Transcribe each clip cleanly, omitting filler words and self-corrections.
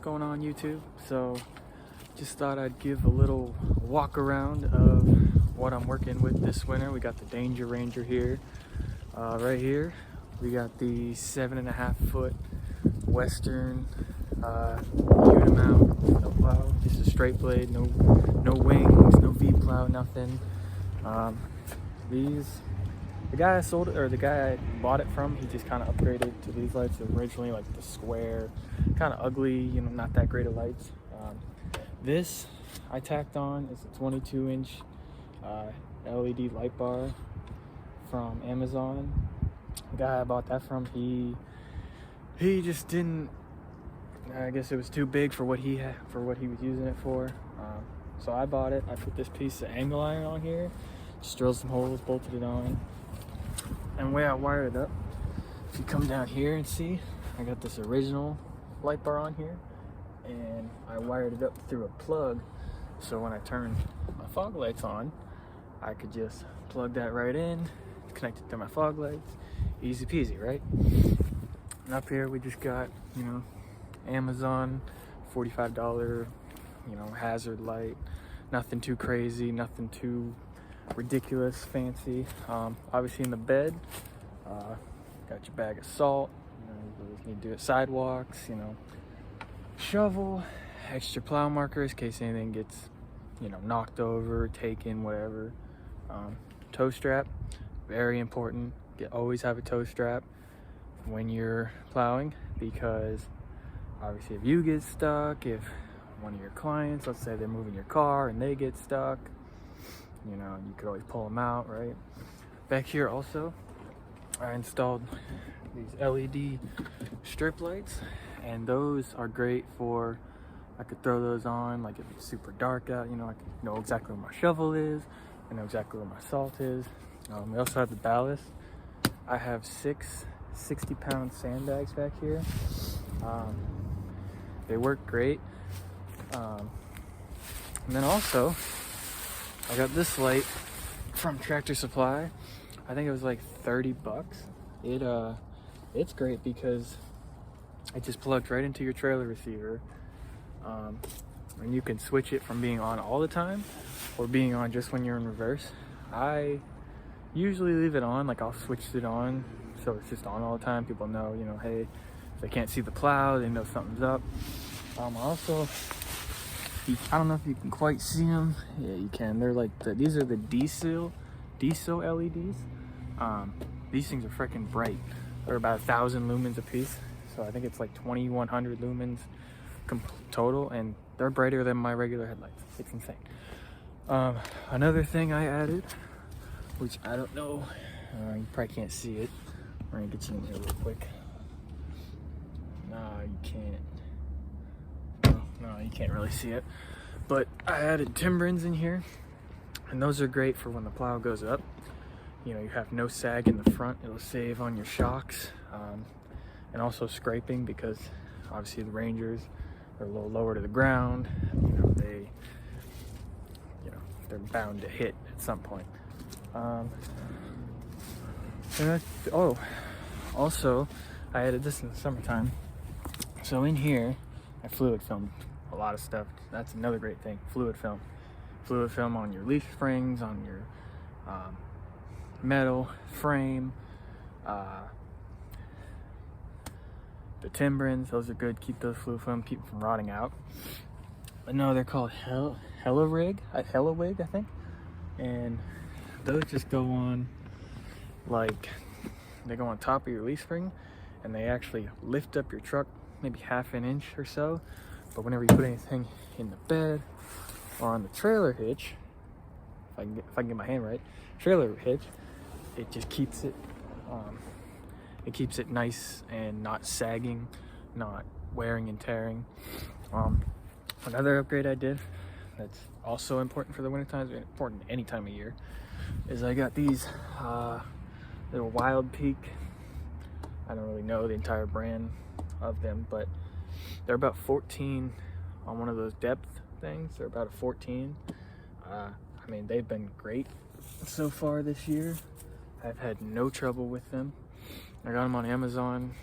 going on YouTube? So just thought I'd give a little walk around of what I'm working with this winter. We got the Danger Ranger here. Right here we got the 7.5 foot Western unimount, no plow, just a straight blade, no wings, no V plow, nothing. The guy I sold it, or the guy I bought it from, he just kind of upgraded to these lights. Originally like the square, kind of ugly, you know, not that great of lights. This I tacked on is a 22-inch LED light bar from Amazon. The guy I bought that from, he just didn't, I guess it was too big for what he had, for what he was using it for. So I bought it. I put this piece of angle iron on here, just drilled some holes, bolted it on. And the way I wired it up, if you come down here and see, I got this original light bar on here, and I wired it up through a plug, so when I turn my fog lights on, I could just plug that right in, connect it to my fog lights, easy peasy, right? And up here we just got, you know, Amazon $45, you know, hazard light, nothing too crazy, nothing too ridiculous, fancy. Obviously in the bed, got your bag of salt, you know, you need to do it, sidewalks, you know, shovel, extra plow markers in case anything gets, you know, knocked over, taken, whatever. Toe strap, very important. Always have a toe strap when you're plowing, because obviously if you get stuck, if one of your clients, let's say they're moving your car and they get stuck, you know, you could always pull them out, right? Back here also, I installed these LED strip lights, and those are great for, I could throw those on, like if it's super dark out, you know, I can know exactly where my shovel is, I know exactly where my salt is. We also have the ballast. I have 6 60-pound sandbags back here. They work great. And then also, I got this light from Tractor Supply. I think it was like 30 bucks. It's great because it just plugs right into your trailer receiver. And you can switch it from being on all the time or being on just when you're in reverse. I usually leave it on, like I'll switch it on so it's just on all the time. People know, you know, hey, if they can't see the plow, they know something's up. Also, I don't know if you can quite see them. Yeah, you can. They're like these are the diesel LEDs. These things are freaking bright. They're about 1,000 lumens a piece, so I think it's like 2,100 lumens total, and they're brighter than my regular headlights. It's insane. Another thing I added, which I don't know, you probably can't see it. We're gonna get you in here real quick. No, you can't. No, you can't really see it. But I added timbrins in here, and those are great for when the plow goes up. You know, you have no sag in the front. It'll save on your shocks, and also scraping, because obviously the Rangers are a little lower to the ground. You know, they're bound to hit at some point. Also, I added this in the summertime. So in here, I fluid filmed a lot of stuff. That's another great thing, fluid film. Fluid film on your leaf springs, on your metal frame, the timbrins, those are good. Keep those fluid film, keep them from rotting out. But no, they're called Hella-Wig, I think. And those just go on, like, they go on top of your leaf spring, and they actually lift up your truck maybe half an inch or so. But whenever you put anything in the bed or on the trailer hitch, if I can get my hand right, trailer hitch, it just keeps it, nice and not sagging, not wearing and tearing. Another upgrade I did that's also important for the winter times, important any time of year, is I got these little Wild Peak. I don't really know the entire brand of them, but they're about 14 on one of those depth things. They're about a 14. I mean, they've been great so far this year. I've had no trouble with them. I got them on Amazon.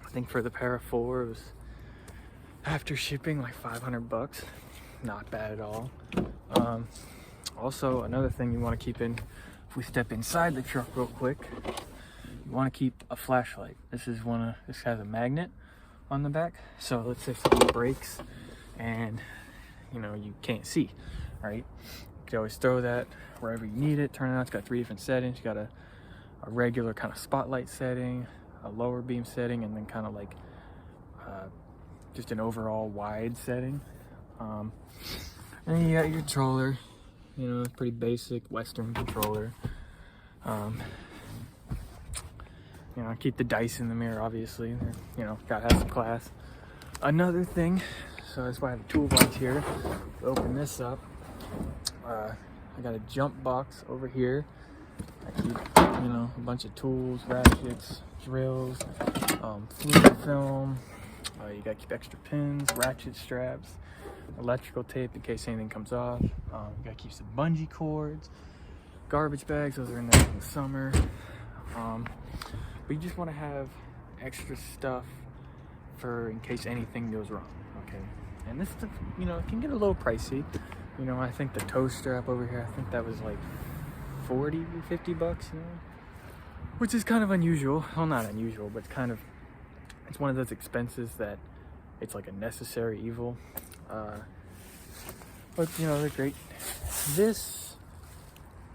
I think for the pair of 4, it was after shipping, like 500 bucks. Not bad at all. Also, another thing you want to keep in, if we step inside the truck real quick, you want to keep a flashlight. This has a magnet on the back, so let's say something breaks and you can't see, right? You can always throw that wherever you need it. Turn it on. It's got 3 different settings. You got a regular kind of spotlight setting, a lower beam setting, and then kind of like just an overall wide setting. And then you got your controller, pretty basic Western controller. Keep the dice in the mirror, obviously. Gotta have some class. Another thing, so that's why I have a toolbox here. Open this up. I got a jump box over here. I keep, a bunch of tools, ratchets, drills, fluid film. You gotta keep extra pins, ratchet straps, electrical tape in case anything comes off. You gotta keep some bungee cords, garbage bags. Those are nice in the summer. But you just want to have extra stuff for in case anything goes wrong. Okay, and this stuff, it can get a little pricey. I think the toe strap over here, I think that was like 40 or 50 bucks, which is kind of unusual. Well, not unusual, but it's one of those expenses that it's like a necessary evil. But they're great. This,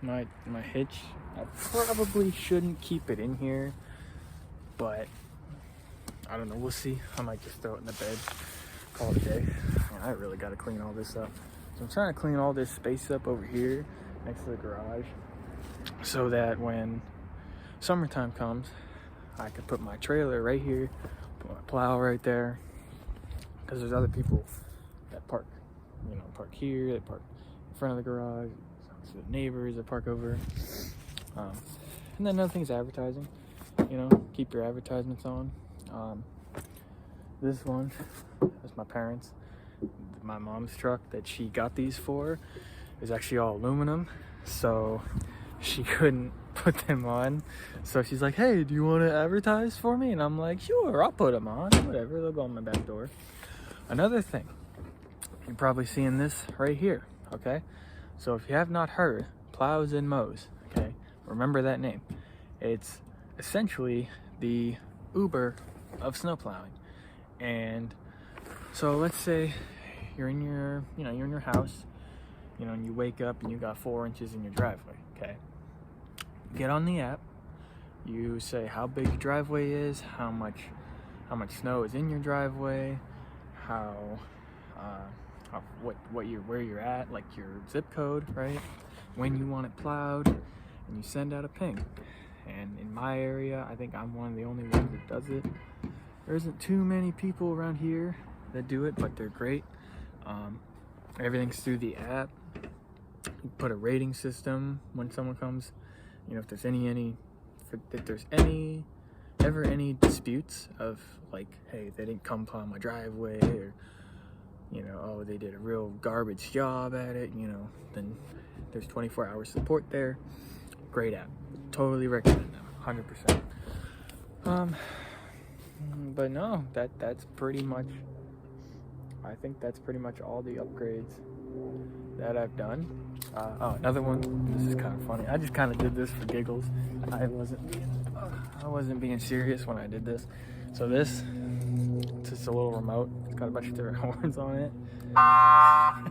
my hitch, I probably shouldn't keep it in here, but I don't know, we'll see. I might just throw it in the bed, call it a day. I really got to clean all this up. So I'm trying to clean all this space up over here next to the garage, so that when summertime comes, I can put my trailer right here, put my plow right there, because there's other people that park here, they park in front of the garage, so the neighbors that park over. And then another thing is advertising. Keep your advertisements on. This one is my parents. My mom's truck that she got these for is actually all aluminum, so she couldn't put them on. So she's like, hey, do you want to advertise for me? And I'm like, sure, I'll put them on. Whatever, they'll go on my back door. Another thing, you're probably seeing this right here, okay? So if you have not heard, Plowz&Mowz, okay? Remember that name. It's essentially the Uber of snow plowing. And so let's say you're in your house, and you wake up and you got 4 inches in your driveway, okay? Get on the app, you say how big your driveway is, how much snow is in your driveway, where you're at, like your zip code, right? When you want it plowed, and you send out a ping. And in my area, I think I'm one of the only ones that does it. There isn't too many people around here that do it, but they're great. Everything's through the app. You put a rating system when someone comes. If there's ever any disputes of like, hey, they didn't come plow my driveway, or oh, they did a real garbage job at it, then there's 24-hour support there. Great app. Totally recommend them, 100%. But no, that's pretty much, I think that's pretty much all the upgrades that I've done. Another one, this is kind of funny. I just kind of did this for giggles. I wasn't being serious when I did this. So this, it's just a little remote. It's got a bunch of different horns on it.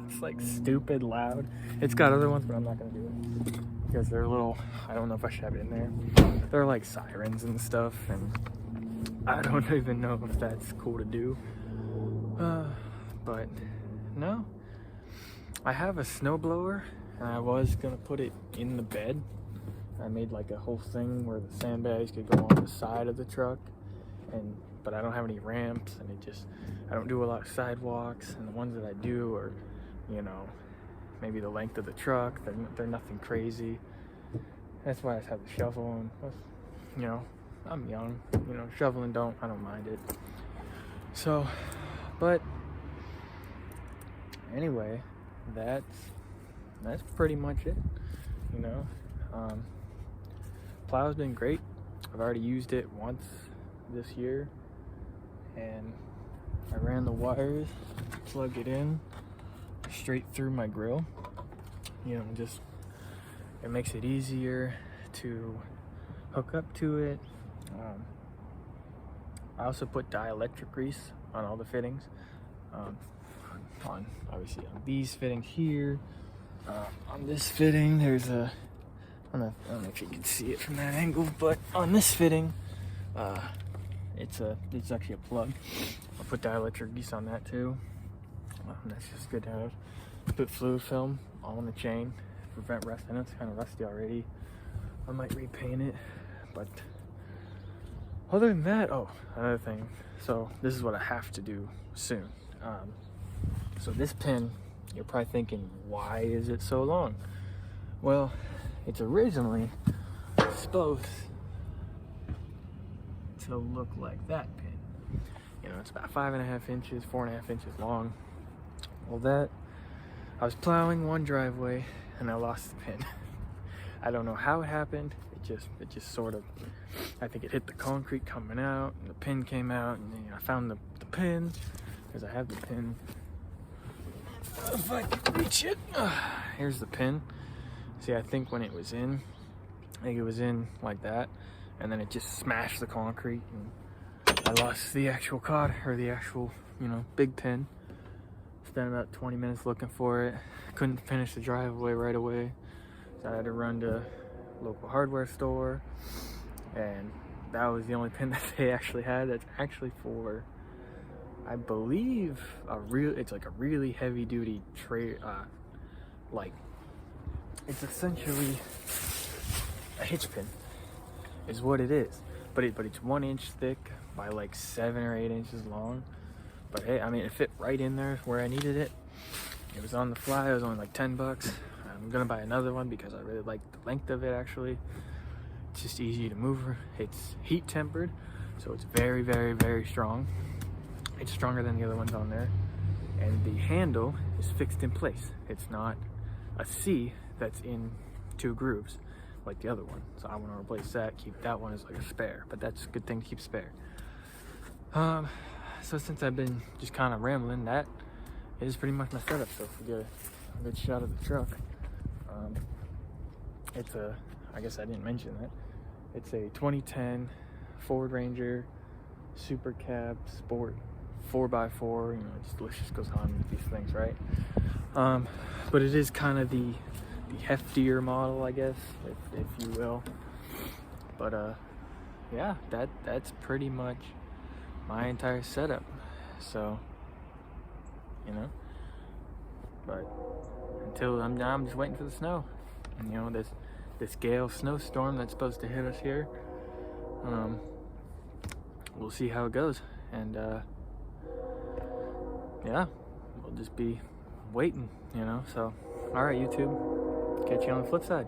It's like stupid loud. It's got other ones, but I'm not gonna do it because they're little. I don't know if I should have it in there. They're like sirens and stuff, and I don't even know if that's cool to do. But no, I have a snowblower, and I was gonna put it in the bed. I made like a whole thing where the sandbags could go on the side of the truck, but I don't have any ramps, and I don't do a lot of sidewalks, and the ones that I do are, maybe the length of the truck. They're nothing crazy. That's why I have the shovel, and I'm young, shoveling I don't mind it. So, but anyway, that's pretty much it. Plow's been great. I've already used it once this year, and I ran the wires, plugged it in straight through my grill. You know, just it makes it easier to hook up to it. I also put dielectric grease on all the fittings. On obviously on these fittings here. On this fitting, there's a I don't know if you can see it from that angle, but on this fitting, it's actually a plug. I'll put dielectric grease on that too. That's just good to have. Put fluid film on the chain to prevent rust. I know it's kind of rusty already. I might repaint it, but other than that, oh, another thing. So this is what I have to do soon. So this pin, you're probably thinking, why is it so long? Well, it's originally supposed to look like that pin. You know, it's about 5.5 inches, 4.5 inches long. Well, I was plowing one driveway and I lost the pin. I don't know how it happened. It just sort of, I think it hit the concrete coming out and the pin came out, and then I found the pin, because I have the pin. If I can reach it, here's the pin. See, I think when it was in, like that, and then it just smashed the concrete, and I lost the actual big pin. Spent about 20 minutes looking for it. Couldn't finish the driveway right away, so I had to run to a local hardware store, and that was the only pin that they actually had. That's actually for, I believe, it's like a really heavy duty like, it's essentially a hitch pin is what it is, but it's 1 inch thick by like 7 or 8 inches long. But hey, I mean, it fit right in there where I needed it. It was on the fly. It was only like $10. I'm gonna buy another one because I really like the length of it. Actually, it's just easy to move. It's heat tempered, so it's very, very, very strong. It's stronger than the other ones on there, and the handle is fixed in place. It's not a C that's in 2 grooves like the other one. So I want to replace that, keep that one as like a spare, but that's a good thing to keep spare. So since I've been just kind of rambling, that is pretty much my setup. So if we get a good shot of the truck, I guess I didn't mention that, it's a 2010 Ford Ranger Super Cab Sport 4x4. You know, it just goes on with these things, right? But it is kind of the heftier model, I guess, if you will. But yeah, that's pretty much my entire setup. So, you know, but until I'm just waiting for the snow. And, you know, this gale snowstorm that's supposed to hit us here, we'll see how it goes. And yeah, we'll just be waiting, you know. So all right, YouTube, catch you on the flip side.